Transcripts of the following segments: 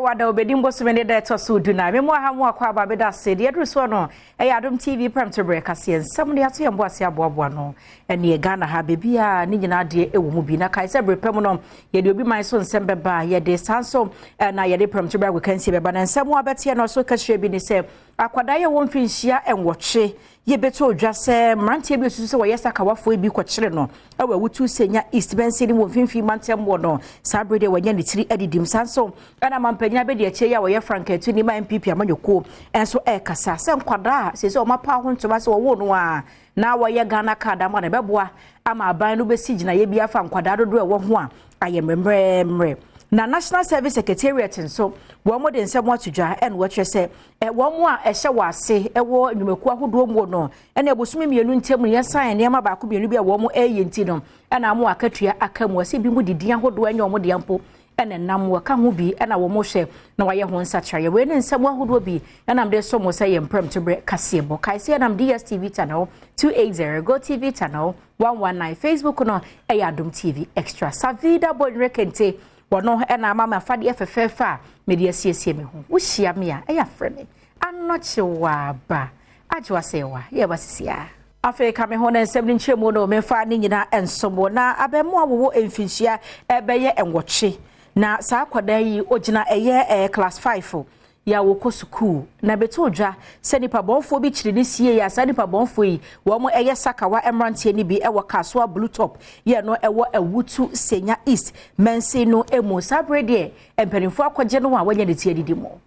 wada obedimbo so mene da to so duna me mo ha mo akwa ba beda se de adru so no Adom TV Premtobre Kasee nsam de ato yembo ase aboabo no ene Ghana ha bebia ni nyina de ewo mu bi na kai se brepem no ye de obi man so nsem beba ye de sanso na ye de Premtobre agwekansi beba na nsam abete no so kashe bi ni se akwada ye won finhia enwoche ye beto odwa se mrantie bi osusu se wo yesa kawafo bi kwakire no ewa wutu senya East Bensi ni won finfi mantembo no sabrede wanya ni tiri edidim sanso ana mampanya be de ache ya wo ye Franketu ni ma MPP amanyoko enso kasa se nkwada se se o mapa ho ntoma se wo no a na wo ye Ghana card ama na beboa ama aban no be sigina ye bi afa nkwada dodo e wo ho a ayemremre na National Service Secretariat nso wo mo de nsem atudwa en wo kire se wo mo a ehye wase wo nwumeku ahodo mo no ena ebosumi mienu ntem ye san ne ma ba ko mienu bi a wo mo enti no ena mo akatua akamu ase bi mu didi ahodo anya wo mo de ampo ena nam wo ka ho bi ena wo mo hye na waye ho nsachare we ne nsem ahodo bi ena mde so mo say Premtobre Kasee bo Kasee nam DSTV channel 280 Go TV channel 119 Facebook no Adom TV extra savida bon rekente wono ena mama fade efefefa media siesie me ho wo hia me a eya freme anoche wa ba ajwa sewa ye basisia Africa me ho na nsem ni nchemu no me fa ni nyina ensomo na abemo awowo emfinhia ebeye enwoche na saa kwada yi ogina eye class 5 ya woko school na beto odwa se nipa bonfo bi kire ni sie ya sa nipa bonfo yi wo mo eye sakawa emrantie ni bi ewo kasoa blue top ye no ewo ewutu senya east mense no emu sabrede empeninfo akwaje no a wanya de tie didi mo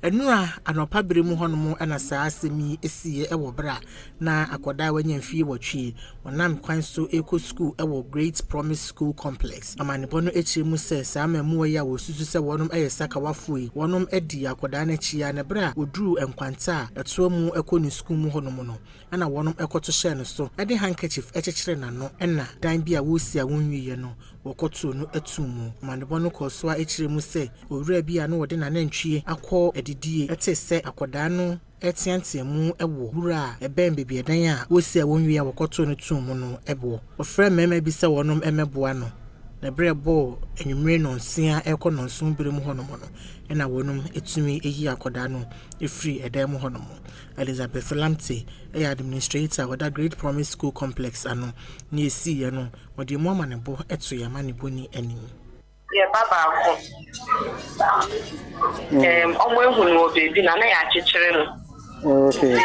enura anopa beremu honomu ana saa asemi esie ewo bra na akoda wanya mfie wotwe wonam kwan so eco school ewo Great Promise School Complex amanebo no echiremu se saa mamu ya wo susu se wonom eyesaka wafoi wonom edi akoda na chia na bra oduru enkwanta eto mu ekoni school mu honomu no ana wonom ekoto share no so ede handkerchief echekire na no ena dan bia wo si a wonwiye no wokoto no etumu amanebo no kosoa echiremu se owura bia no wode na nantwie akọ die etese akoda no etiantemu ewo wura ebem bebie dan a wosi a wonwi a wokoto no tum no ebo ofre mema bi se wonom emeboa no na brebo enwumre no nsia ekono nso beremu honom no ena wonom etumi eyi akoda no efri edam honom Elizabeth Lamte administrator of that Great Promise School Complex ano na esi ye no wode mo amanebo eto ya manebo ni anim ye baba ko omo ehunu obebi na na ya chichire no okay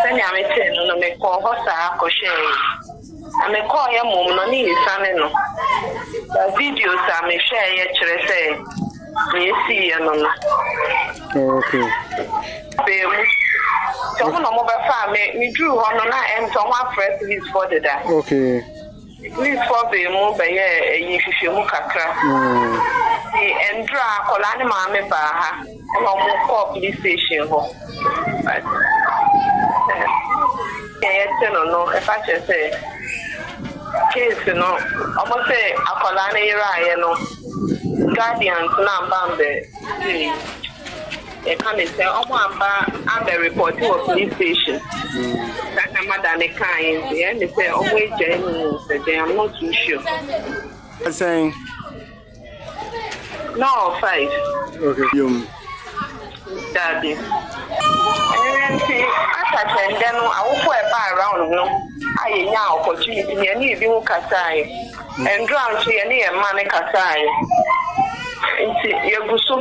sani amete no me ko hosa akoshe ame ko ye mom no ni isane no the videos ame share ye chire se ni si ye no okay be mu so no mo be fa me drew ho no na em so one press this for the da okay please for be mu be ye yin hwehwe mu kakra endra kola ni ma me ba ha no mo call police station ho no if I just say case no almost say akola ni ira no guardians na bambe e can say omo amba and report to police station that madam e kan and they say omo eje say I'm not too sure I'm saying no 5 okay daddy and see after then I will put a bar around no I nya opportunity me ni bi hu kasai and drown she ni e man kasai nti yeguso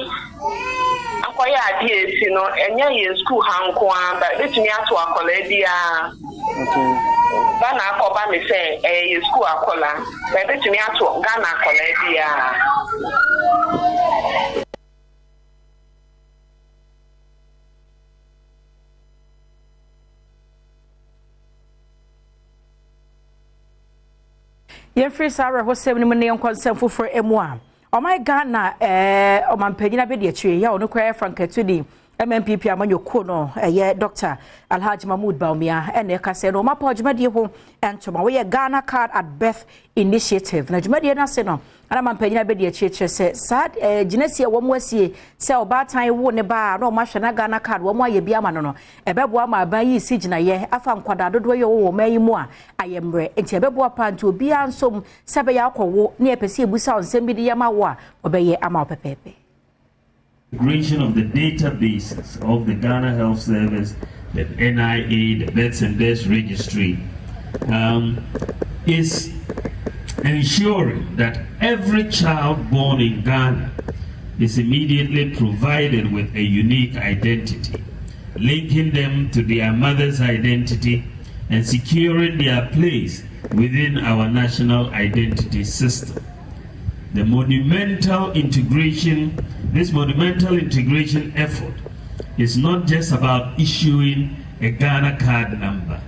akwaya ade esi no enya ye school hanko amba betumi ato akola dia okay bana akoba me say ye school akola betumi ato Ghana akola dia Yefri Sarah Hosem ni mne yonkonsem foforo emu a o my Ghana o mampanyina be de atwe ya ono kwaya Franketu di MMPP amanyoko no eye Dr. Alhaji Mahmoud Baumia ene Kasee no mapo dwumade ho entoma we Ghana Card at Birth Initiative na dwumade na se no ana mampanyina be de chieche se sad ginesie wo mo asie se obatan wo ne ba no ma hwe na Ghana Card wo mo aye bia ma no ebebo ama aban yi si gina ye afa nkwada dodo ye wo mayi mu a ayemre enti ebebo apa nti obi ansom sebe ya akwowo ne epese ebusa onsem bi de yama wo a obeye ama opepepe. Integration of the databases of the Ghana Health Service, the NIA, the Births and Deaths Registry, is ensuring that every child born in Ghana is immediately provided with a unique identity, linking them to their mother's identity and securing their place within our national identity system. This monumental integration effort is not just about issuing a Ghana card number.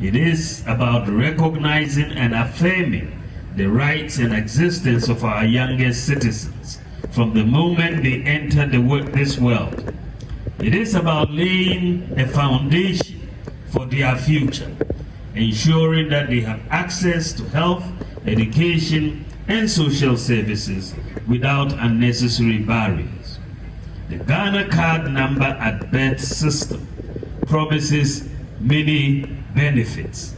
It is about recognizing and affirming the rights and existence of our youngest citizens from the moment they enter this world. It is about laying a foundation for their future, ensuring that they have access to health, education, and social services without unnecessary barriers. The Ghana Card Number at Birth system promises many benefits.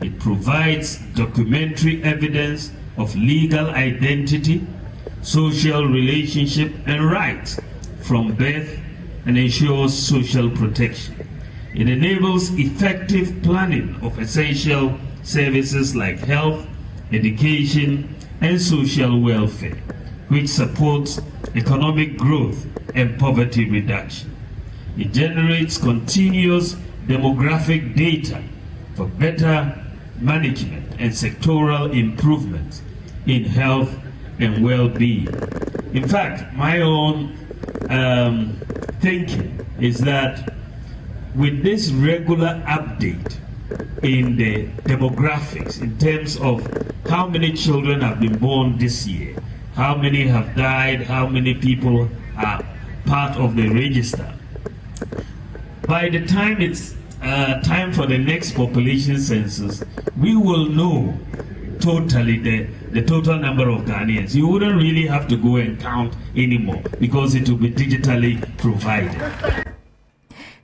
It provides documentary evidence of legal identity, social relationship, and rights from birth and ensures social protection. It enables effective planning of essential services like health, education, and social welfare, which supports economic growth and poverty reduction. It generates continuous demographic data for better management and sectoral improvements in health and well-being. In fact, my own thinking is that with this regular update in the demographics in terms of how many children have been born this year, how many have died, how many people are part of the register, by the time it's time for the next population census, we will know totally the total number of Ghanaians. You wouldn't really have to go and count anymore because it will be digitally provided.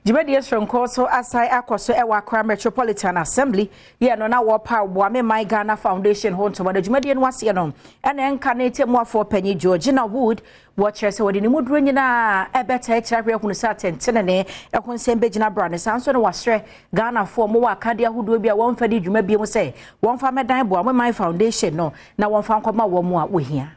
Jibadi Shonko so asai akoso ewa Accra Metropolitan Assembly ye no na wo pa wo ame my Ghana Foundation ho to wada jumadi no ase no ene enka na etemu afo panyi Georgina Wood wo kire se wodi ni muduro nyina ebeta e kire hwehunu sa tentene ne ehun se mbegina bra ne sanso no wasre Ghana fo mo wa akade ahodo bia won fa di dwuma bia mu se won fa medan bo ame my Foundation no na won fa nkoma wo mu a wo hia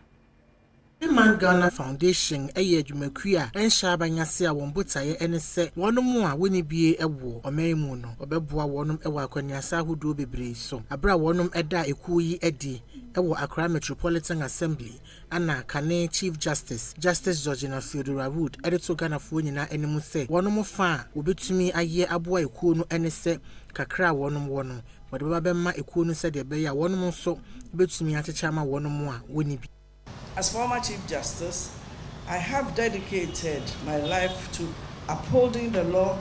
Man Ghana Foundation eye adwumakuya enhyabanyase a won botaye ene se wonom a woni bie ewo omaimu no obeboa wonom ewo akwaniasa ahodo bebre so abra wonom eda ekuyi edi ewo Accra Metropolitan Assembly ana kane Chief Justice Georgina Wood edito Ghana fo nyina enemu se wonom fa obetumi aye aboa ekuo no ene se kakra wonom wode baba bemma ekuo no se de be ya wonom so betumi achecha ma wonom a woni bi. As former Chief Justice, I have dedicated my life to upholding the law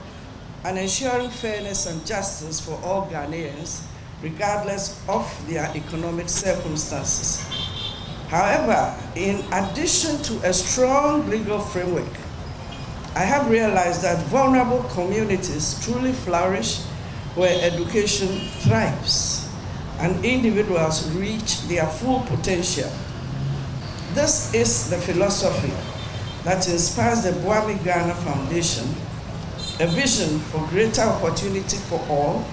and ensuring fairness and justice for all Ghanaians, regardless of their economic circumstances. However, in addition to a strong legal framework, I have realized that vulnerable communities truly flourish where education thrives and individuals reach their full potential. This is the philosophy that inspires the Boami Ghana Foundation, a vision for greater opportunity for all,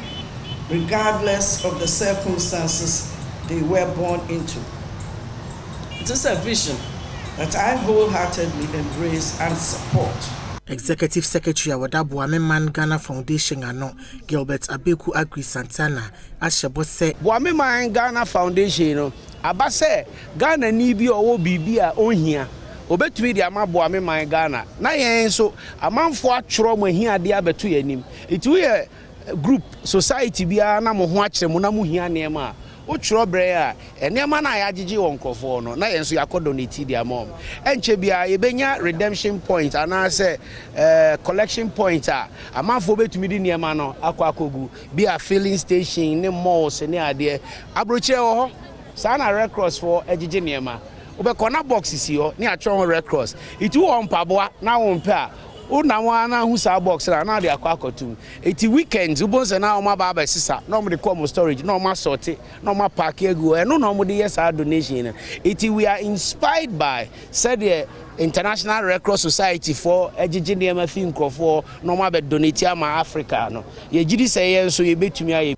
regardless of the circumstances they were born into. It is a vision that I wholeheartedly embrace and support. Executive Secretary Boami Man Ghana Foundation ano Gilbert Abeku Agri Santana ashebo se Boami Man Ghana Foundation no abase Ghana ni bi owo bibi a ohia obetumi di ama Boami Man Ghana na yen so amanfo atworo mo hia de abeto yanim it we group society bia na mo ho akere mo na mo hia ne ma wokyerɛ brɛ a ɛnneɛma no a yɛagyegye wɔ nkurɔfoɔ no na yɛn nso yɛakɔ donate deɛ ama ɔm ɛnkyɛ biara yɛbɛnya redemption point anaasɛ collection point a amanfoɔ bɛtumi de nneɛma no akɔgu bi a filling station ne malls ne adeɛ aburokyerɛ wɔ hɔ saa na red cross foɔ agyegye nneɛma wobɛkɔ na box si hɔ ne atwerɛ ho red cross itu wɔ mpaboa na wo mpɛ a una wana hu sa box na de akwa akotu eti weekends ubonse na oma ba sisa na omo de come storage na oma sorte na oma park egu e no na omo de yes our donation eti we are inspired by said the International Red Cross Society for ejiji nema fi nkrofo na oma be donate ama Africa no ye gidi se ye so ye betumi aye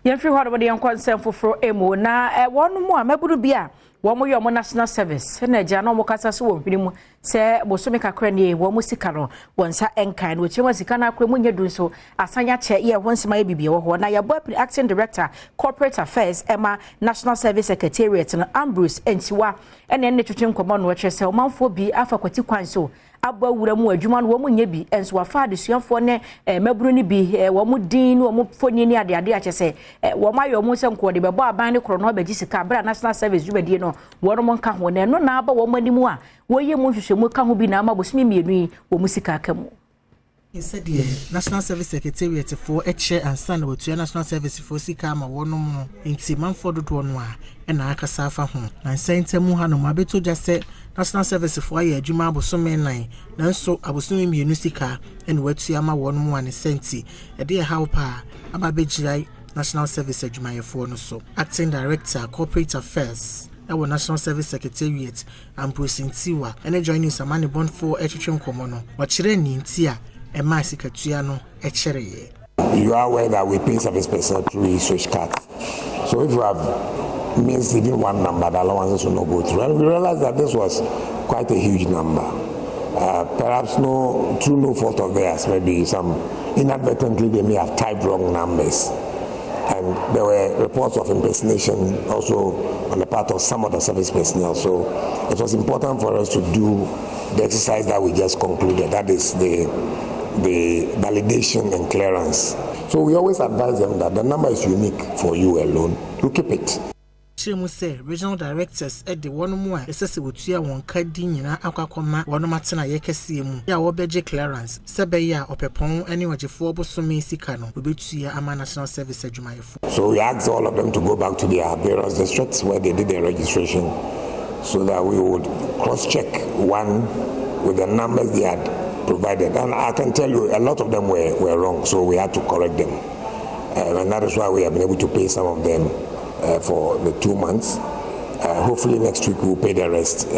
Yɛmfiri hɔ de yɛnkɔ nsɛm foforo emu na wɔn mu a maburu bia wɔn mo yɛ ɔmo national service na agya na ɔmo kasa so wɔ hwene mu sɛ bosome kakra ne wɔn mo sika no wɔn nsa enkan no kyerɛ wɔn sika na akora mu nyɛ du nso asanya kyɛ yɛ wɔn nsema yɛ bibie wɔ hɔ na yɛbɔ acting director corporate affairs Emma National Service Secretariat no Ambrose Entiwa ɛna ɛne twetwe nkɔmɔ no wɔkyerɛ sɛ ɔmanfoɔ bi afa kwati kwan so abba wura mu adwuma no wɔn nyɛ bi enso wafa adesuafoɔ ne maburu ne bi wɔn din ne wɔn foni ne ade akyɛ sɛ wɔn ayɔ wɔn sɛ nkɔ de bɛbɔ aban ne korɔ no bɛgye sika bra national service dwumadie no wɔn mo nka ho na ɛno na aba wɔn anim a wɔyɛ mu hwehwɛmu ka ho bi na ama bosome mienu yi wɔn sika aka mu. He said the National Service Secretariat for HE and San Wotua National Service for Sika ma wono inti manfo dodo no a na akasa afa ho na nsentemu ha no mabeto gya sɛ National Service for ayɛ adwuma abosome nan nanso abosome mienu sika na watua ma wono mu an senti ɛde ha pa ababegirai National Service adwumayɛfo no so. Acting Director Corporate Affairs our National Service Secretariat Ambrose Entiwa and joining Samani Bond for Etchim Komono wɔkyerɛ ni ntia ɛma sikatua no ɛkyerɛ. You are aware that we pay service personnel through switch card. So if you have missed even one number, the allowances will not go through. And we realized that this was quite a huge number. Perhaps through no fault of theirs, maybe some inadvertently they may have typed wrong numbers. And there were reports of impersonation also on the part of some of the service personnel. So it was important for us to do the exercise that we just concluded. That is the validation and clearance. So we always advise them that the number is unique for you alone. You keep it. Chemu say regional directors at the one more SS wotua won kadi nyina akwakoma wono matena ye Kasee mu ya wo beje clearance sebeya opepon ani wagefo bosome sika no obetua ama national service adwumayefo. So we asked all of them to go back to their various districts where they did their registration so that we would cross-check one with the numbers they had provided. And I can tell you a lot of them were wrong, so we had to correct them. And that is why we have been able to pay some of them for the 2 months. Hopefully next week we'll pay the rest.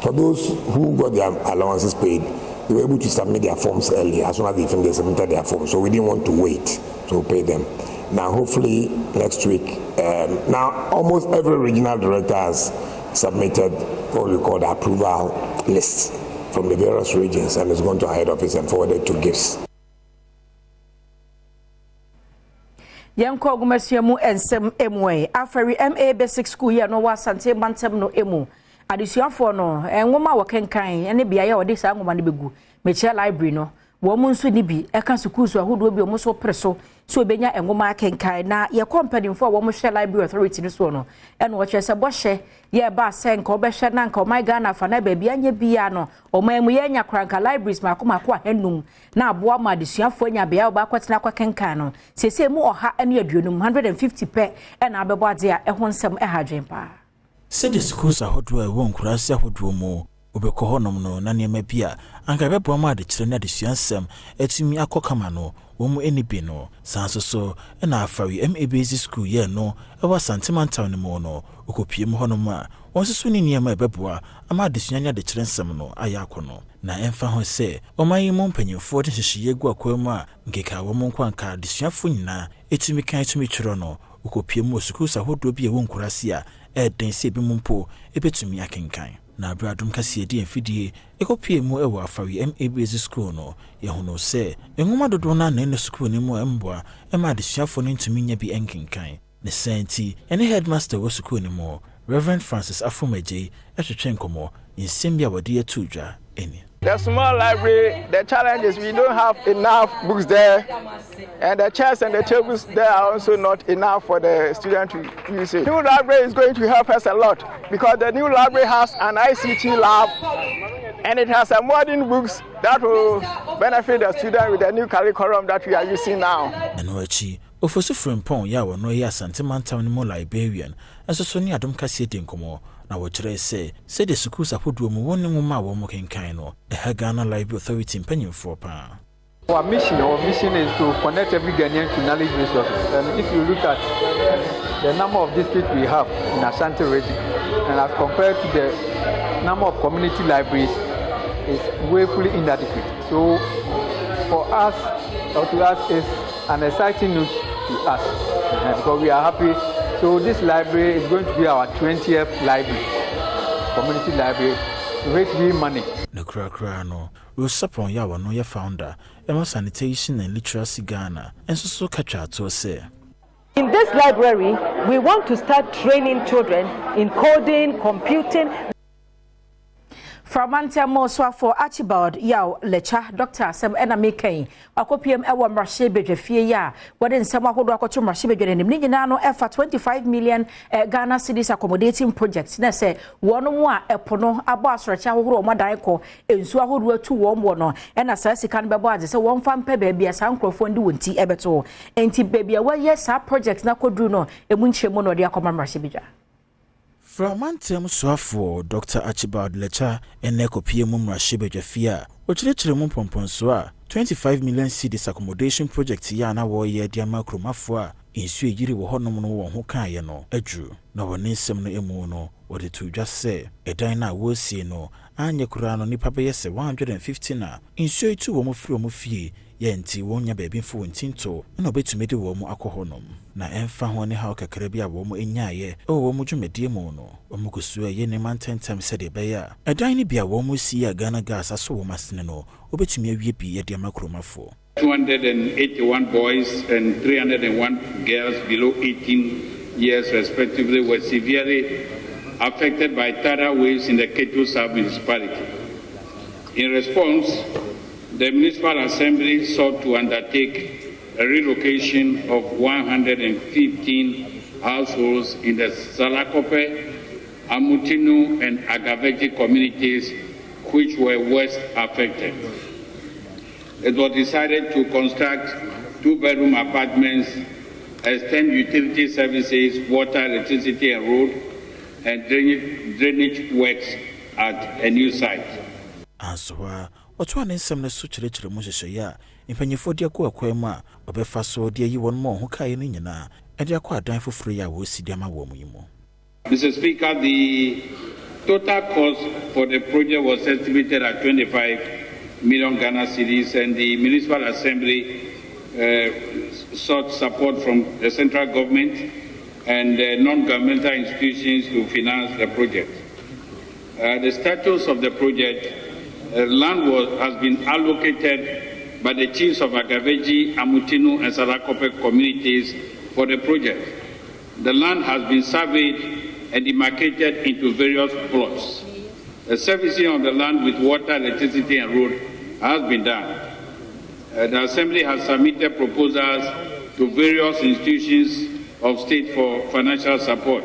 For those who got their allowances paid, they were able to submit their forms early as soon as they submitted their forms. So we didn't want to wait to pay them. Now hopefully next week, now almost every regional director has submitted what we call the approval list from the various regions and is going to our head office and forwarded to gifts. Yanko Gumasiamu and Sem Emway, Aferi MA Basic School, ya no was Sante Bantem no emu. Adisuafo no, and woman waken kind, and be a or this Angomani Begu, Michel Library no. Woman Swinibi, a Kansukusu, who will be almost so preso, so Benya and Woma can kind. Now, your company for Woman Shell Library Authority in Sono, and watch as a boshe, ye ba sen ko besha nanko my Ghana for na baby and ye biano, or my Muyanya Cranka Libraries, Makuma Qua Henum, now Boama, the Siafonia Bia Baquatnaqua Cancano, say more ha and your dunum 150 pe, and Ababadia, a one some a hajimpa. Said the schools are hot to a won't cross a hood room. Obeko honom no na neme bia anka bebo ma de kyerɛ na de suansɛm etimi akɔkama no wo mu eni bi no sanso so na afari MABZ school ye no ɛwa santimantal ne mo no okopie mu honom a wonsusu ni niema ebeboa ama de suanya de kyerɛ nsɛm no ayakono na emfa ho sɛ ɔman mu mpanyimfo de hyehyɛ gu akwam a nkeka wo mu nkwanka de suafo nyina etimi kan etimi kyerɛ no okopie mu school sa hodo bi e won kurase a ɛden se bi mu mpo ebetumi akenkan na Adom Kasee di mfidie ekopie mu ewa afari MABZ school no yehuno se enwoma dodo na na school ni mu emboa ema adesuafo no ntumi nya bi enkenkan ne senti ene headmaster wo school ni mu Reverend Francis Afomaje etwetwe nkomo nsɛm bia wode atudwa eni The small library, the challenge is we don't have enough books there, and the chairs and the tables there are also not enough for the student to use it. The new library is going to help us a lot because the new library has an ICT lab, and it has a modern books that will benefit the student with the new curriculum that we are using now. Ofosu Premtobre ya wono ya santimantam no librarian enso so ni Adom Kasee denkomo na wo kire se the schools ahodo mu won nwoma wo mo kenkan no Ghana Library Authority mpanyimfo pa. Our mission is to connect every Ghanaian to knowledge resources. And if you look at the number of districts we have in Ashanti region, and as compared to the number of community libraries, is woefully inadequate. So for us, or to us, is an exciting news to us because we are happy. So this library is going to be our 20th library, community library, raise real money. The Krakra Rosapon Yawa no ya founder, Emma Sanitation and Literacy Ghana, and so catch to say. In this library, we want to start training children in coding, computing. From Antemo for Archibald Yaw Lecha, Dr. Sam Enamike, Akopiem Ewa Marshebe Jefia, what in some who to Marshebe and Nino effort 25 million Ghana cities accommodating projects. Nesse, one more Epono, Abbas Racha, Madaiko, and Suahu were 2 warm one, and a sassy can be bought as a one fan baby as Uncle Fondu tea ebeto. And T baby, well, yes, our projects Nako Druno, a Munchemono, the Akoma Marshebe. From Antem Swafo, Dr. Archibald Lecha, and Nekopie Mumra Shebe Jafia, which literally Mumponswa, 25 million cities accommodation project Yana Warrior Diamacro Mafua, in Sui Yiri Honomo Hokayano, a Jew, no one is some emuno, or the two just say, a dina will see no, and Yakurano Nipapayese 115, in Sui 2 Omofi, Yenti wonya baby for Tinto, and obey to me the woman alcoholum. Na emfa hone how kakrabia womo enyaye o womo dwumedie mu no omukusua ye ne man 10 times said beya edan ni bia womo si ya Ghana gas aso wo masene no obetumi awie bi ye de makromafo 281 boys and 301 girls below 18 years respectively were severely affected by tidal waves in the Ketu sub-municipality. In response, the Municipal Assembly sought to undertake a relocation of 115 households in the Salakope, Amutinu, and Agaveji communities, which were worst affected. It was decided to construct 2-bedroom apartments, extend utility services, water, electricity, and road, and drainage works at a new site. Otwane nsem ne so kyerɛkyerɛ mu hyehyɛ impanyefo de akɔ akwama obefa so de yi won mo ho kae ne nyina e de akɔ adan foforo ya wo si de ma wo mu yimo. Mr. Speaker, the total cost for the project was estimated at 25 million Ghana cedis, and the Municipal Assembly sought support from the central government and non-governmental institutions to finance the project. The status of the project. Land has been allocated by the chiefs of Agaveji, Amutinu, and Salakope communities for the project. The land has been surveyed and demarcated into various plots. The servicing of the land with water, electricity, and road has been done. The Assembly has submitted proposals to various institutions of state for financial support.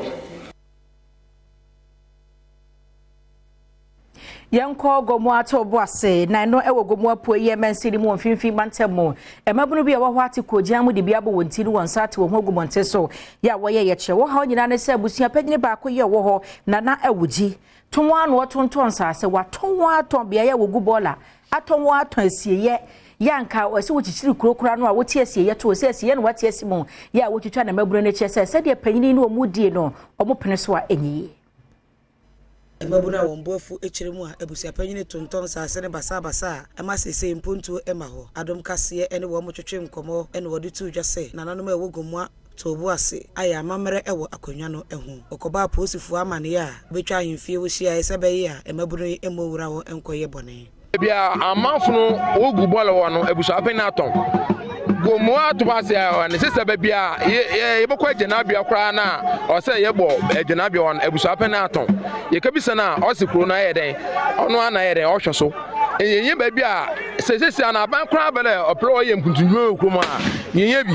Yanko gomo ato boase na no ewo gomo apo yemensi mu mfimfi mantemo emabunu bi ewo hwati kogia mu de bia bo wonti no wonsa te wo gomo nte so ya wo ye ye wo ha nyina ne se abusua pagine ba ko ye wo ho na awuji tonwa no tonton sa se watonwa aton bia ye wo gu bola atonwa aton asieye yanka wase wo chichiri kurokura no a wo tie asieye to se asieye no wate asimu ya wo twitwa na mabunu ne che se de panyini no omudie no omopene so a enyi Emabuna wombofu echiremu a ebusia panyine tonton saase ne basa ema sese mpuntu ema ho Adom Kasee ene wo motwetwe nkomo ene wodi tu dwase nananom ewo gomwa tobu ase aya mamere ewo akonwa no ehu okoba posifu amane ya betwa ahemfie wo hia esebe ya emabunu emowura wo enkoye bone bia amanfunu ogu bolo wo no ebusia penaton gomo atubase ya ne sese be bia ye bokwa genabia kra na o se ye bo genabia won ebusa penaton ye kabisa na o se kro na ye den ono ana ye den o hweso Ye baby say an aban crab opro ye mpuntunwo krom a ye bi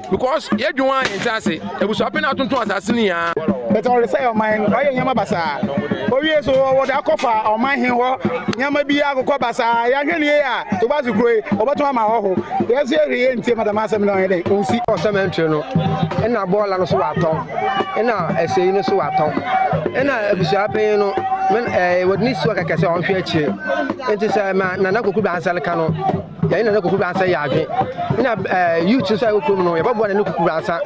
because ye dwon an say e bu so pena tonton asase ni ya but all say o man why nyama basa o wie so wo da kofa o man hen ho nyama bi akokọ basa ya hwe ni ya to ba zukroe oboto ama ho yes ye ntie madam asem na ye dey onsi o cemetery no na bola no so waton na esei no so waton na abusia pen no men wodni so kakase on hwe achi enti say na koku ba ansale ka no ya na koku ba ansale ya adwe na youth so akoku no ya babo na koku ba ansa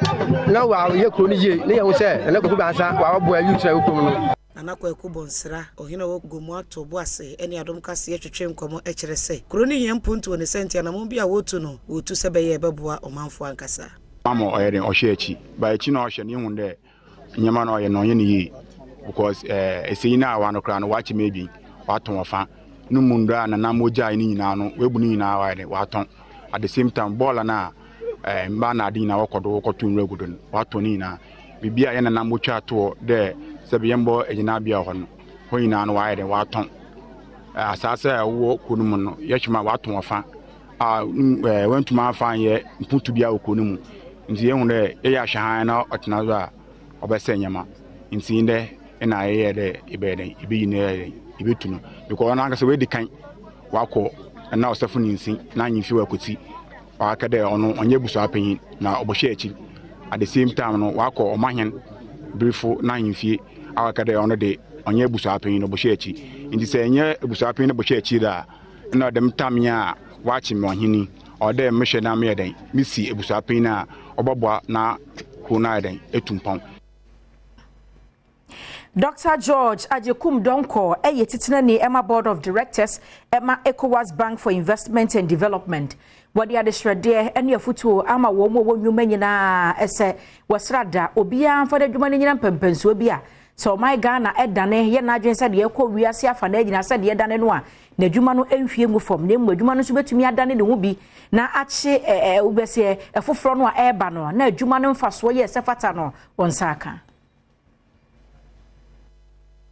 na wa ye kro ni ye na ye say na koku ba ansa wa babo youth akoku no anakwa ekubonsra ohina wo gomu atobo ase ene Adom Kasee twetwe nkomo ekire se kro ni hia mpuntu ne senti na mo bia wotu no wotu se beye beboa omanfo ankasa mamo oyere ohye achi ba achi na ohye ne hu de nyama na oye no ye ni because eseyi na wa no kra no wachi mebi waton ofa no mundra na na moja ni nyina no webu ni nyina wa de waton at the same time ball na mba na adi na wakodo wakoto nregudo waton ni nyina bibia ye na mocha to de sebiyembo ejina bia ho nyina no wa de waton asasa wo kunum no yechuma waton ofa wentuma afa ye mputu bia okunum nti ye hu de ye ya hwan na otena zo a obese nyama nti inde na ye de ibede ibi ne ibetunu because na ngase we di kan wako na osefu ni nsin na nyimfi wakoti waka de ono onye buso apanyin na obohye achi at the same time no wako omahen briefo na nyimfi awaka de ono de onye buso apanyin no obohye achi nti se enye buso apanyin no obohye achi da na dem tamya wachi me ohini ode mehwe na me den misi ebuso apanyin na oboboa na kuna den etumpon. Dr. George Ajekum Donko, titana Emma Board of Directors, Emma ECOWAS Bank for Investment and Development. What the other shred there, and your futu, Ama Womo, Numenina, esse, was rada, Obia, for the Jumanian Pempensuabia. So my Ghana, Edane, Yanajan said, Yoko, we are Sia Fanedina, said Yadanenoa, Nejumano Enfiemu from name, where Jumano Subet to me, Adani the Wubi, na Ache, Ubese, a full front or airbano, ne Jumano Fasway, Sefatano, Onsaka.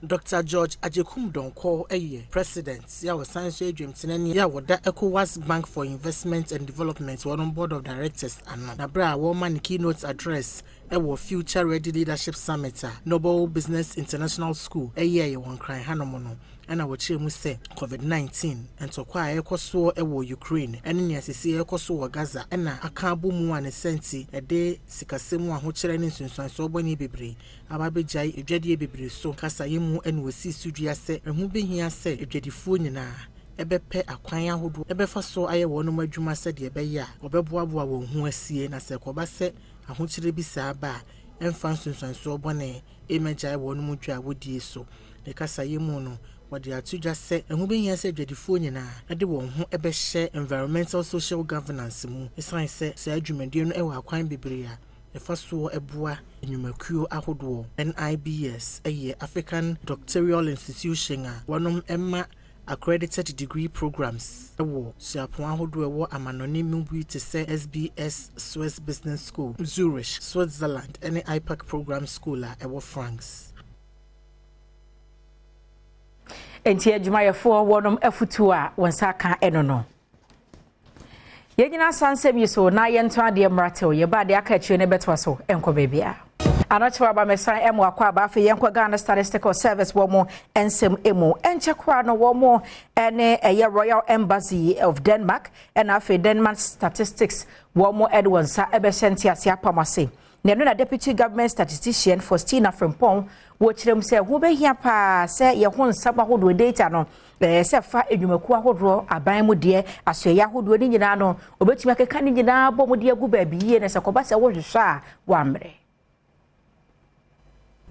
Dr. George Ajekum Donko President ya wa Science Dream Tinani ya wada ECOWAS Bank for Investment and Development on Board of Directors and na bra woman keynote address ewo Future Ready Leadership Summit Noble Business International School ye won kran hanomono na wo mu se COVID-19 entokwa ekoso ewo Ukraine ene ne asisi ekoso wo Gaza na aka bomu ane senti ede sikasemu ahokyere ne nsunsuan so oboni bebre ababejai edwade bebre so kasa yemu ene wasi sudua se ehu behia se edwadifuo nyina ebepe akwan ahodo ebefa so aye wonu madwuma se de ebeya obeboaboa wo hu asie na se koba se ahokyere bi sa ba emfa nsunsuan so obone emejai wonu mudwa wodie so ne kasa yemu no wadi atuja se ehu behia se dwadifuo nyina ade wo hu ebehye environmental social governance mu esan se adwumadie no ewa akwan bebre a efaso eboa enyumakuo ahodo NIBS African Doctoral Institution a wonom emma accredited degree programs ewo siapon ahodo ewo amanonimu bi te se SBS Swiss Business School Zurich Switzerland any IPAC program school a ewo France. Enti adwumayefo wonom afutu a wonsaka enono yegyina sansem yiso na yento ade mratel ye ba de aka chie ne betwa so enko bebia anachwa ba mesan emo akwa ba afi yenko Ghana Statistical Service womo ensem emo enchekwa no womo ene Royal Embassy of Denmark and afi Denmark Statistics womo edwonsa ebesenti asiapamase nenu na Deputy Government Statistician Faustina Frempong wochirem se hu behia pa se ye ho nsaba hodo data no se fa edwumaku ahodo aban mu de asoya hodo ni nyina no obetumi akeka ni nyina bo mu de agu ba biye ne se koba se wo hwehwa a wamre.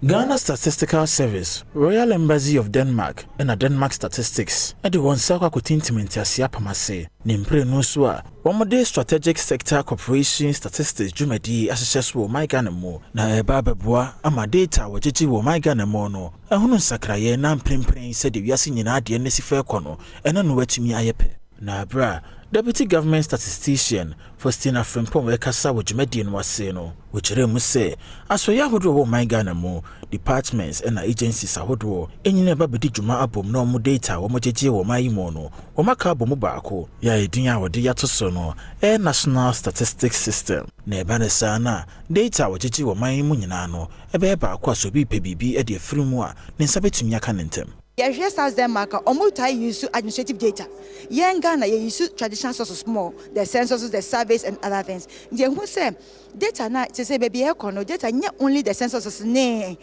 Ghana Statistical Service, Royal Embassy of Denmark, and a Denmark Statistics. At the one Saka Cotintimenti Asiapamase, Nimpre Nusua, one Strategic Sector Corporation Statistics, Jumedi, Assessor, my Ganamo, na Baba Bois, ama data, Wajiji, my Ganamono, a Hunun Sakraye, Nam Primprin said the Yasin in Adi and Nesifer Kono, and unwet me Ayepe. Na bra Deputy Government Statistician Faustina Premtobre Kasee wo dwumadi no wase no wo kire mu se asoya hodo wo man Ghana mu departments and agencies ahodo enyine ba bedi dwuma abom na omo data wo mojeje wo man mu no wo maka abom baako ya edin a wode yato so no National Statistics System na eba ne sana data wo jeje wo man mu nyina no ebe baako aso bi pe bibi e de afirimu a ne nsa betumi aka ne ntem. Yes, as them marker, almost use administrative data. Young Ghana, you use traditional sources more, the censuses, the surveys, and other things. The who say data now to say baby econo data not only the censuses ne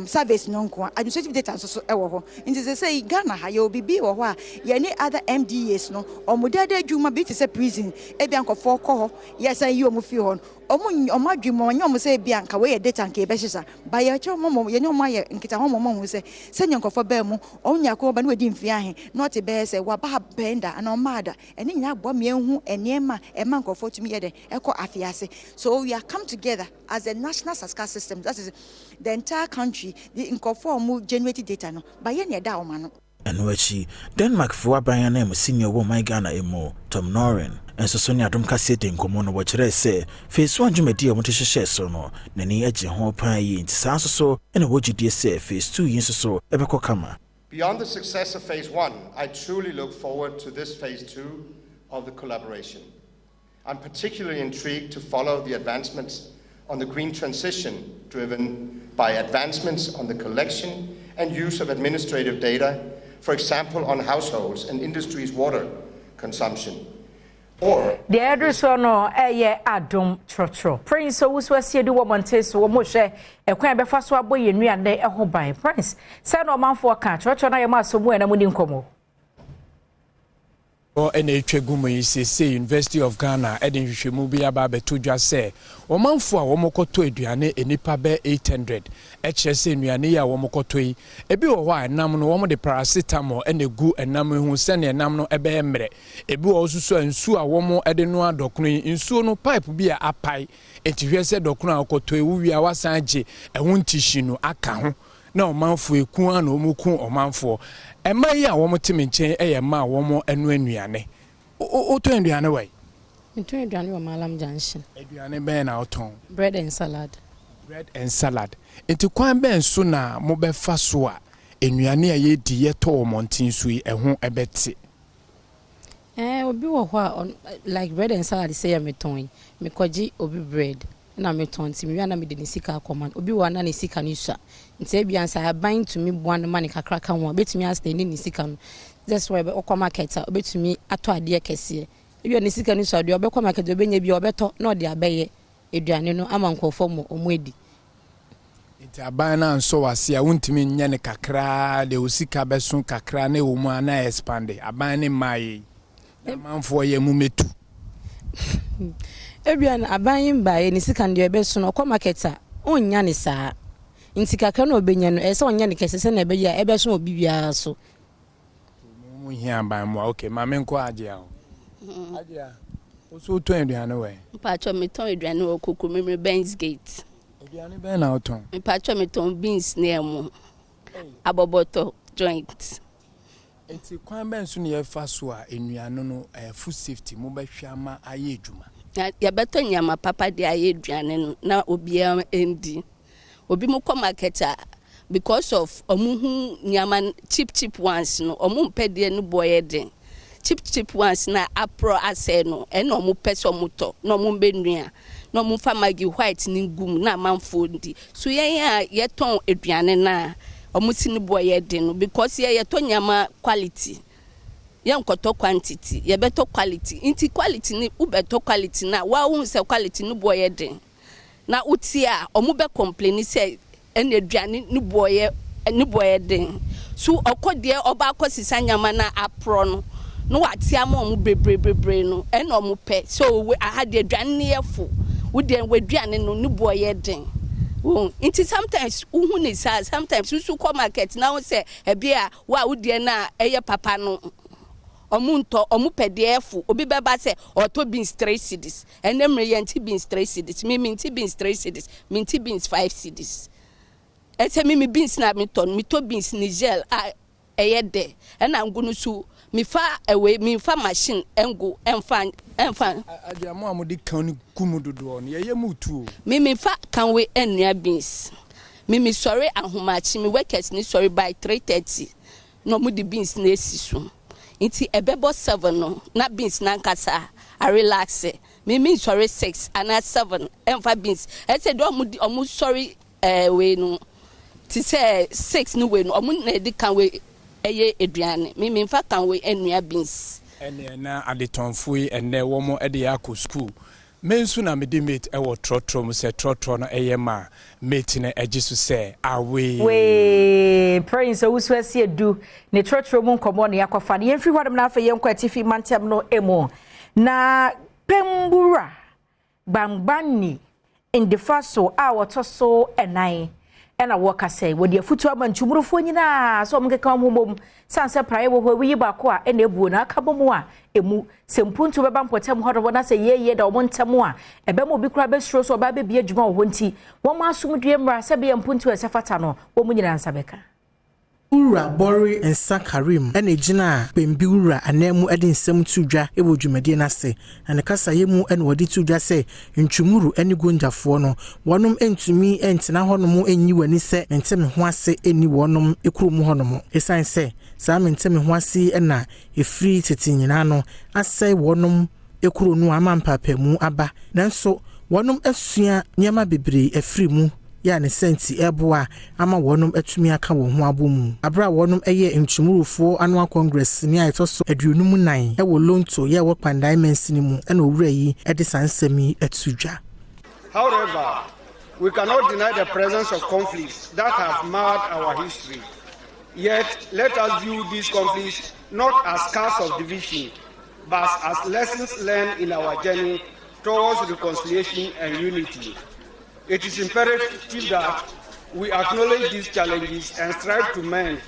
surveys non administrative data so ewo. Into they say Ghana you be or what any other MDAs no or modade juma be to say prison ebianko for call yes and you mufi on omo dwuma onyo mo say bianka we data nke be hisa ba ya cho mo ye nyo ma ye nkita ho mo say senyanko for be mu onya ko ba no di mfia he not be say wa ba benda and omada eni nya bo me hu enema e man ko for tumi ye de eko afiase. So we are come together as a national statistical system. That is the entire country. The inconform generated data no. By any da omano. Enwechi Denmark for Abraham senior woman Ghana emo Tom Noren. And so Sonia Adom Kasee de nkomo no wachere say phase 1 dwumadi omo hyehyɛ so no nani agye ho pan yi nti saa so ene wogidie say phase 2 yin so ebekɔ kama. Beyond the success of phase 1, I truly look forward to this phase 2 of the collaboration. I'm particularly intrigued to follow the advancements on the green transition driven by advancements on the collection and use of administrative data, for example, on households and industries' water consumption. Or the address no Adom Church. Prince so was see the woman taste wo mo hwe e kwan be fa so aboye nuane e ho ban. Prince say no man for ka church na ye ma so mu na mu ni nkomo. NHA Gumu say University of Ghana Edin Hwehwemu bi aba beto dwa say omanfo a womokoto aduane enipa be 800 eche say nuane ya womokoto yi ebi wo ho enam no womo de paracetamol enegu enam hu se ne enam no ebe emre ebi wo susu ansu a womo ede no adokno nsuo no pipe bi a apai entihwe se dokno akoto e wi a wasanje ehun tishi no aka ho na omanfo eku an omuku omanfo ema yi a womo timi nchen eye ma womo enu anuane oto anuane wai nto aduane wo Malam Junction aduane ben na oton bread and salad enti kwan ben so na mo be fa so a anuane a ye di ye to montin so yi ehun ebeti obi wo ho like bread and salad say me ton me kwaji obi bread na me ton ti me na me de ni sika command obi wa na ni sika ni sua nti bia nsa bind to me bwan man kakra ka ho betumi astand ni sika no that's why be okwa market a betumi ato ade kese bia ni sika ni sua de obekwa market obenya bia obeto na ode abeye eduane no ama nkofo mo omuedi nti aban na nso wase a wontimi nya ne kakra de osika beso kakra na wo mu ana expand aban ne mai na manfo ye mu metu ebian aban mbae ni sika nde ebeso no kwa market a onya ne saa nti kakra na obenya no ese onya ne kesese na ebeya ebeso obi bia so mu hia aban mo okay ma me nko agye a agye a oso to eduane we mpacho meton eduane wo koku memre Benz Gate eduane ben na oton mpacho meton beans na emu aboboto joint enti kwan ben so ne fa so a enuane no food safety mo ba hwama aye edwuma ya beto nyama papa de aye eduane no na obia endi obi mo come market because of omuhu nyama cheap ones no omumpede no boyeden cheap ones na apro ase no e no omu pese omuto no omumbenua no omfa magi white ni gum na manfo ndi so ye ton eduane na omuti ni boyeden no because ye to nyama quality ye nkoto quantity ye beto quality inti quality ni ubeto quality na wa hu se quality ni boyeden na utia omube complain say ene aduane ni boyeden so okode oba akosisa nyama na apro no watia ma omu bebre no ene omu pe so we ahade aduane ne yefo wo de waduane no ni boyeden inti sometimes uhu ni sa sometimes usu ko market na wo say ebia wa wo de na eye papa no omunto omupedefo obi beba se oto beans 3 cedis enemre yanti beans 3 cedis minti beans 3 cedis minti beans 5 cedis ese beans na mi to beans nigel a eyede na ngunu su mifa ewe mifa machine engo enfa adiamo amudi kan kumudodo no ye mutu mifa kanwe enia beans mimi sorry ahomachi mi workers ni sorry by 3:30 no mu di beans na esisu nti ebebo 7 no na beans na nkasa I relax mimi sorry 6 and 7 enfa beans e say do omu sorry we no ti say 6 no we no omu na di kan we eye eduane mimi mfa kan we enua beans ene na adetonfo ene wo mo ede yakọ school mensu na mede mate ewo trotro mu se trotro no eye ma mate na egisu se awe we prince owusu ase edu ne trotro mu nkomo ne yakofa ne yemfi hwadem na afa yenko atifi mantem no emo na pembura bangbani indifaso a wotoso enan ena wo Kasee wo de futu amantumurufo nyina so omkeka omhomom sanse praye wo ho wi ba ko a ena ebuo na akabomu a emu sempuntu beba mpotem hodo na se yeye da omontemu a ebe mo bi kura be suro so ba be bia djuma wo nti wo ma asomdue mra se be mpuntu esefata no wo mu nyina nsabeka Ura Bori and Sakarim and a Jina Bembura and Nemu adding some tudra ewo dwumade na se and Kasee mu and wadi tudra se ntumuru any gunja fono wanum entumi entina honomu enyi wani se nteme ho ase eni wonum ekrumu honomu esan se saa nteme ho ase na efri tetinyina no asai wonum ekru nu amampapemu aba nanso wonum asua nyama bebre efri mu ya ne senti eboa ama wonum atumi aka wo ho abomu abra wonum eye ntumurufo annual congress ni aitoso aduonum nan e wo lonto ye wo pandai mensini mu e na owura yi e de sansemi atudwa. However, we cannot deny the presence of conflicts that have marred our history. Yet, let us view these conflicts not as scars of division, but as lessons learned in our journey towards reconciliation and unity. It is imperative that we acknowledge these challenges and strive to mend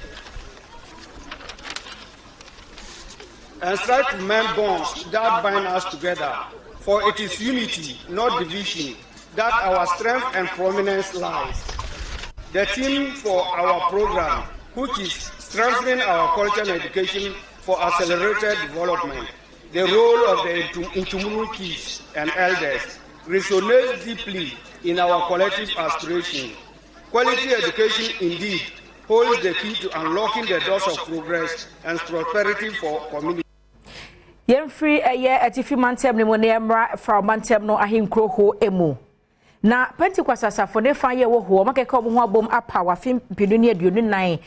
bonds that bind us together. For it is unity, not division, that our strength and prominence lies. The theme for our program, which is strengthening our culture and education for accelerated development, the role of the Intumuru kids and elders, resonates deeply in our collective aspiration. Quality education indeed holds the key to unlocking the doors of progress and prosperity for community. Yemfree eye atifi mantem ne mone emra fra mantem no ahinkro ho emu. Na Pentecost asafo ne fa ye wo ho makeka omo ho abom apa wa fim pinuni aduonu nan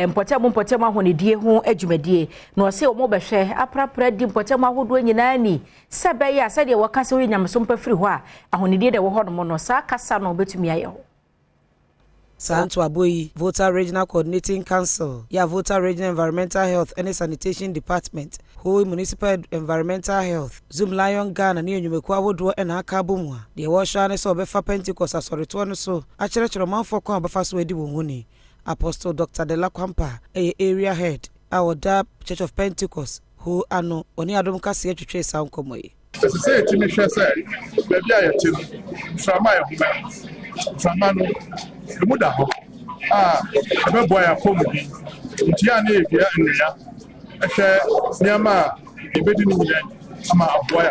mpotem ahonedie ho adwumadie na o se omo behwe aprapra di mpotem ahodo nyina ni sebe ya sade wo kasa wo nyamso mpafiri ho a ahonedie de wo ho no sa kasa no betumi aye ho. Santo Aboyi, Voter Regional Coordinating Council, Voter Regional Environmental Health and Sanitation Department, Hui Municipal Environmental Health, Zoom Lion Ghana, New Yumekwa Woodwa and Akabumwa. The Washane so befa Pentecost as return so, a church roman for Kwa Bafas Wedi Wuni, Apostle Dr. De La Kwampa, area head, our DAP Church of Pentecost, who ano, Oni Adom Kasee to trace sound Komoy. Say to me, she said, maybe I to from my Samano, the Mudaho. A boy, a comedy. Tiani, here and there. I share Niama, a bedding in a boy.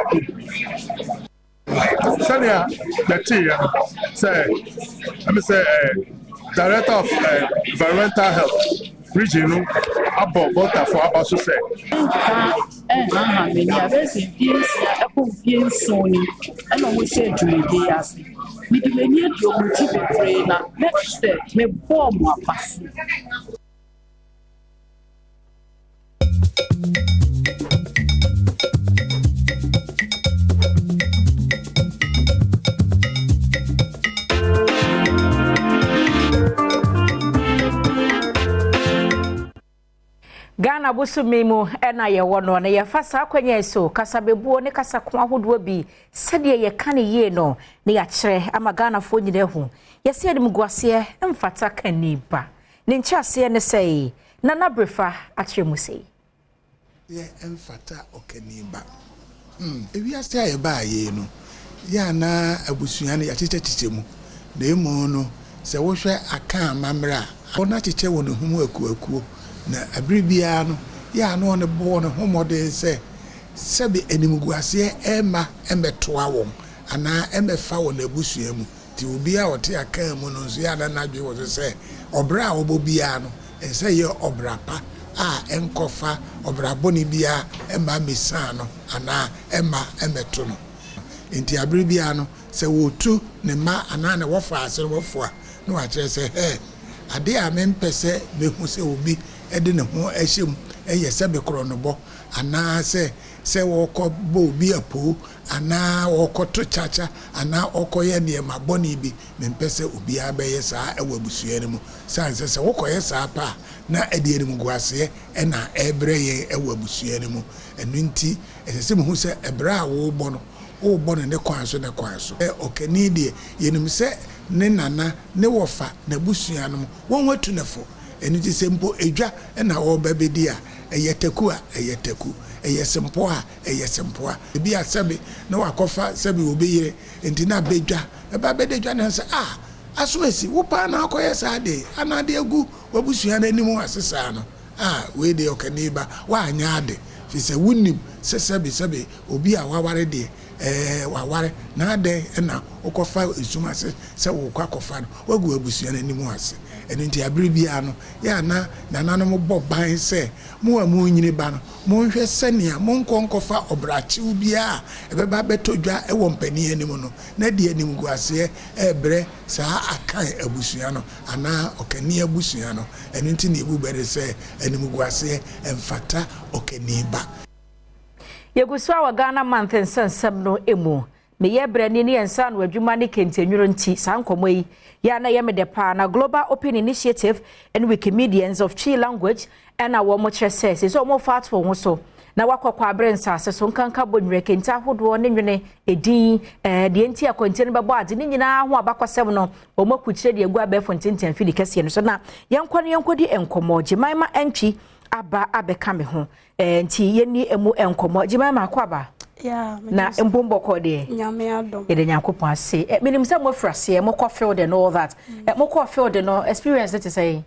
Sanya, the tea, say, I'm a director of environmental health. Regional above water for about to say. And almost said to me, yes, we delineate your motive trainer. Next step, me bomb my pass. Ghana busumemu ena ye wono na ye fasa akwanya so kasabebuo ne kasakwa hodo bi sede ye kane ye no ne ya kire ama Ghana fo nyine hu ye se de mguase emfata kaniba ne nchase ne sei na nabrefa atremu sei ye emfata okaniba ewiase aye ba ye no ya na abusua ne ya tetetichemu na emu no se wo hwe aka amamra ona cheche wo no hu akuakuo na abribia no ya no ne bo ne homode se sebe animguase ema emetoa won ana emefa won abusua mu ti obi a wote aka mu no so ya na nadwe wo se obra a obobia no ense ye obra pa a enkofa obra boni bia ema mesano ana ema emeto no enti abiri bia no se wotu ne ma ana ne wofa ase wofo a no wa kire se ade a mempese mehu se obi ede ne ho ahyem eye se be kro no bo ana se woko bo obi apo ana woko to chacha ana okoye ne ma boni bi mempese obi abeye saa ewa busua ne mu sanse se wokoye saa pa na ede ne mu guase e na ebreye ewa busua ne mu enunti ese me hu se ebra a wo bo no o bo ne kwan so okani de yenim se ne nana ne wofa na busua no won watu nefo enuti se mpo edwa na wo babedi a eyeteku eyesempo a ebi asabe na wakofa sabe obeyire enti na bedwa eba bedwa na se asomesi wo pa na akoye saade anade agu wabusua na nimu asesa no we de okani ba wa anya ade fi se wunim se sabe obi a waware de waware na ade na okofa esuma se wo kwakofa no wagu abusua na nimu ase enti abiribia no ya na nananom bo ban se mo amu nyini ba no mo hwe sania mo nkonkofa obrachi ubia ebeba betodwa ewo mpani anim no na di anim guase ebre saa akan abusua no ana okani abusua no enti na ebu bere se anim guase emfata okani ba yeguswa wa Ghana month nsensem no emu me yebre ni ensa no adwuma ne kentenwuro nti sankomo yi ya na ye medepa na Global Open Initiative and Wikimedians of Chi Language and our moche says so mo fat for ho so na wakokwa abrensa so nkanka bonwere kenta hodo ne nwene edin de enti akontene bebo ade ne nyina ho abakwasem no omakuchire de egu abefo ntenten fili kase no so na yenkodi enkomo Jemima entwi aba abeka me ho enti yeni emu enkomo Jemima akwaba na mbombo kode nyame adom ede nyakopon ase minim se mo frase mo field and all that mo field no experience it say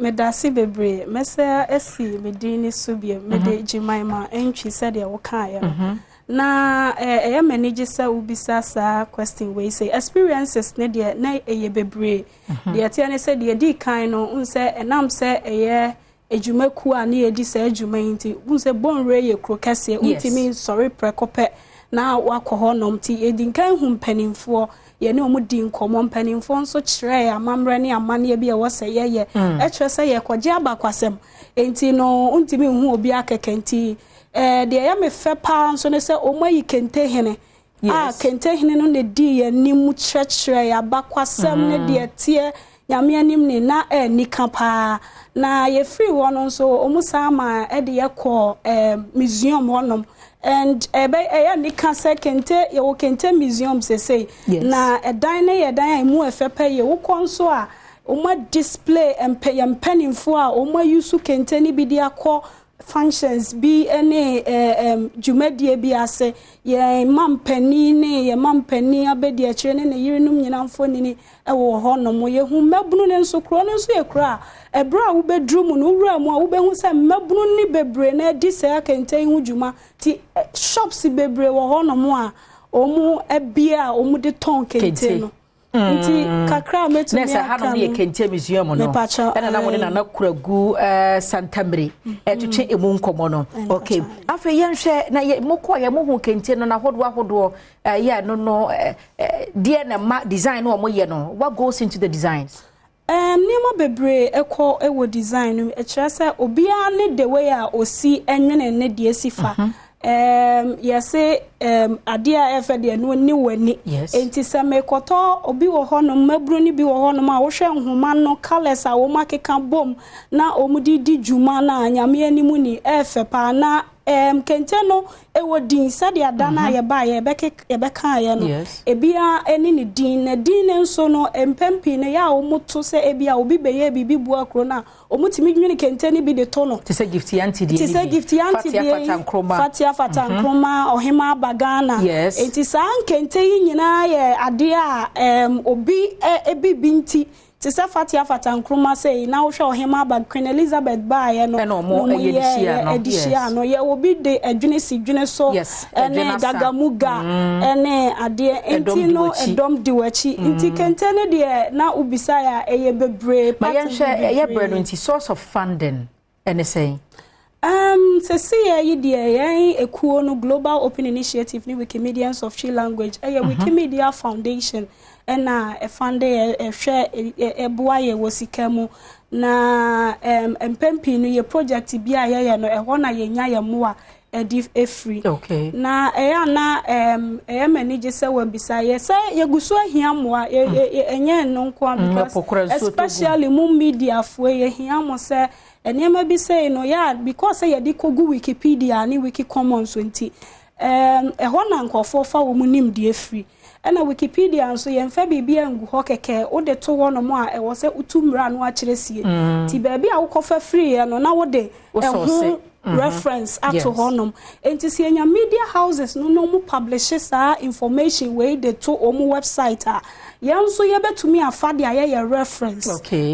me dasi bebre mesa esi medini subie mede Jemima entwi said e wo kan ya na manage say ubisa sa question we say experiences ne de na eye bebre de tia ne say de di kan no unse enam say eye ejumaku ani edi sa ejuma nti unse bonre ye krokase untimi sorry prekope na wakoho nomti edinkan hu mpanimfo ye ne omudi nkomo mpanimfo nso kire amamre ne amane bi e wose ye etrese ye koje abakwasem enti no untimi hu obi akekenti de ya me fepa nso ne se omayi kente hene kente hene no ne di ye nimu kire ya abakwasem ne de tie nyame anim ne na nikapa na ye free one so omusama e de yakọ museum wonom and ya nika sekente ye wo kente museum say na edan na ye dan mu efepa ye wo konso a oma display empanimfo a oma use kente ni bi de akọ functions bi ene jumadie bi ase ye mampani ne ye mampani abedi a kire ne yirenum nyinamfo ni ewo ho no mo ye hu mabunu ne nso kro ne nso ye kra ebra wo bedru mu no wura mu a wo behu se mabunu ni bebre na di se akenten hu juma ti shops bebre wo ho no mo a omu ebia omu de ton kente no nti kakra metu me aka no ye kente museum no ena na mo na nakuragu santambre etwetwe emu nkomo no okay afa yenhwe na ye mokọ ye mo hu kente no na hodo ya no die na ma design no mo ye no what goes into the designs nima bebre ekọ ewo design no e kire se obia ne the way a osi enwene ne de sifa yese adia efe de no ni wani enti se mekoto obi wo ho no mabru ni bi wo ho no ma wo hwe nhoma no colors a wo makeka bom na omudi di juma na anyame animu ni efe pa na kente no ewo din sade adana ye ba ye beka ye no ebia eni ni din na din nso no empempi ne ya wo muto se ebia obi beye bibi bu akro na omutimi nwini kente ni bi de to no ti se gift yanti di fatia fatankroma ohema aba Ghana. Yes. It is kente yi nyina ye ade a obi ebi binti te se fatia fatankruma say na wo hwe ohema ba Queen Elizabeth ba ye no no edisia no ye obi de adwene si dwene so ene gagamuga ene ade enti no edom di wachi enti kente ne de na ubisa ya eye bebre ma ye hwe ye bre no enti source of funding ene say Kasee yi de yen ekuo no Global Open Initiative ni Wikimedians of Chi Language Wikimedia Foundation na efande ehwe eboaye wosikamu na empempi no ye project bi a ye no eho na ye nya ye mo a edif free na na manage se we bisa ye se ye guso ahia mo a enye no nko because especially mu media fo ye hia mo se enema bi say no ya because ye di kogu Wikipedia ni Wiki Commons nti eho na nkofo fa wo mu nim de free ena Wikipedia nso ye mfa bibia ngu ho keke wo de to wono mo a ewo se utumra no a kiresie ti baabi a wo kofa free no na wo de reference ato honum enti se nya media houses no mu publishes information we de to omu website a yanso ye betumi afade aye reference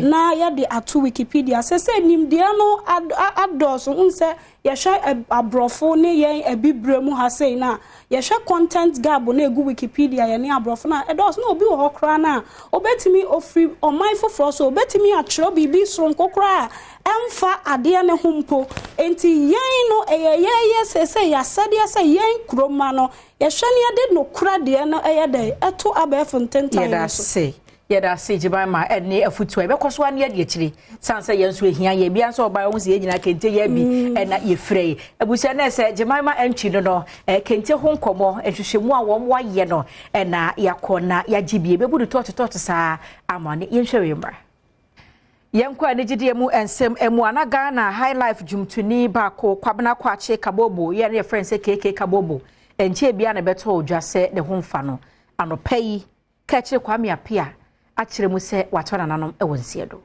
na ye de ato Wikipedia se nim de no ados unse ye hwe abrofo ne ye abibremu ha sei na ye hwe content gap na egu Wikipedia ye ne abrofo na edos na obi wo hokra na obetimi ofri omanfo fro so obetimi atro bibi so nkokra emfa ade ne humpo enti yen no ye se ya sade se yen kroma no ye hwe ne ade no kura de no eye de eto abefo ntenta yeda se jiba ma ene afutu e bekoso ane ade akiri sansa yenso ehia ye bia so oba ho se ye nyina kente ye bi na ye frey abusia na se jiba ma entwi no kente ho nkomo ehwehwemu a wo waye no na yakona yagibie bebudu tot sa amane yenhwe mra yenkwa ne gidie mu ensem emu ana Ghana high life jumtuni ba ko kwabena kwache kabobo ye ne friend se keke kabobo enche bia na beto odwase de ho mfa no anopai kache kwame apia akire mu se watona nanom ewonsie do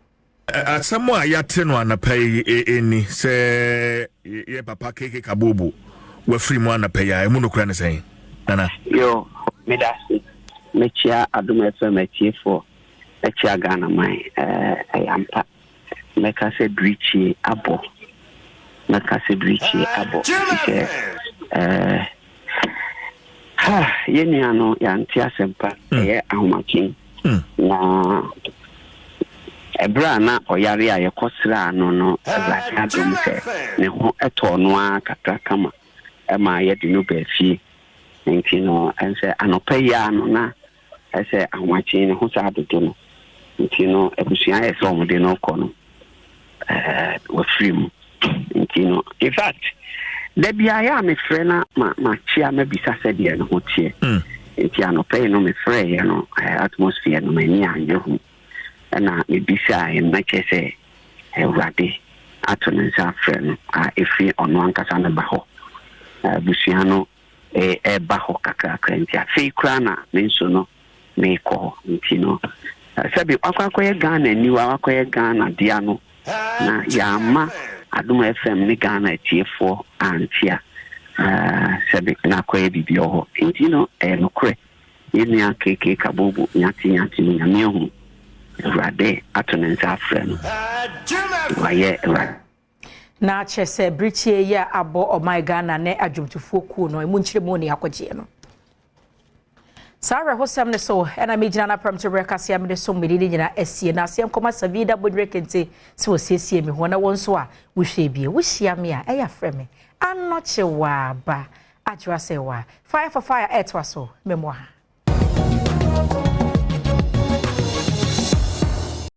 asamo a yate no anapai eni se ye papa keke kabobo wa free mu anapai ya emu no kura ne sen nana yo medasi mechia Adom FM etiefo echia Ghana mai ayampa mekase drichi abo yeni ano ya ntia sempa ye ahomakin na ebra na oyare a ye kosra ano no black Adom se ne ho eto no akata kama ma ye di no be fie nti no ense anopeya no na ese ahomakin ne ho sa adodo no nti no ebusuan ye so mo de no kɔ no we free mu nti no in fact the biaya me frena ma chia me bisa se de no tie nti anope no me frɛ ye no atmosphere no mani anye hu na me bisa en na kese ewade ato ne nsa frɛ no a efi ono ankasa ne ba ho busuan no ba ho kakra nti afei kra na me nso no me kɔ nti no sabi akwakoye Ghana niwa akwakoye Ghana dia no na yama Adom FM ni Ghana tiefo antia sabi na kwaye bibio ho nti no no kre yeni akeke kabobo nyati na mehu rade atonenza afre no waye na chese brichie ya abo o my Ghana ne adwumtufuo ku no emu nkyire mu ne akogye no Sarah hosam ne so ena mejina na Premtobre Kasee amede so medidi nyina esie na asem koma savida bodre kente se osiesie me ho na wonso a wo hwe bie wo hia me a eya frɛ me anoche wa ba ajwa se wa fire for fire etwa so memwa ha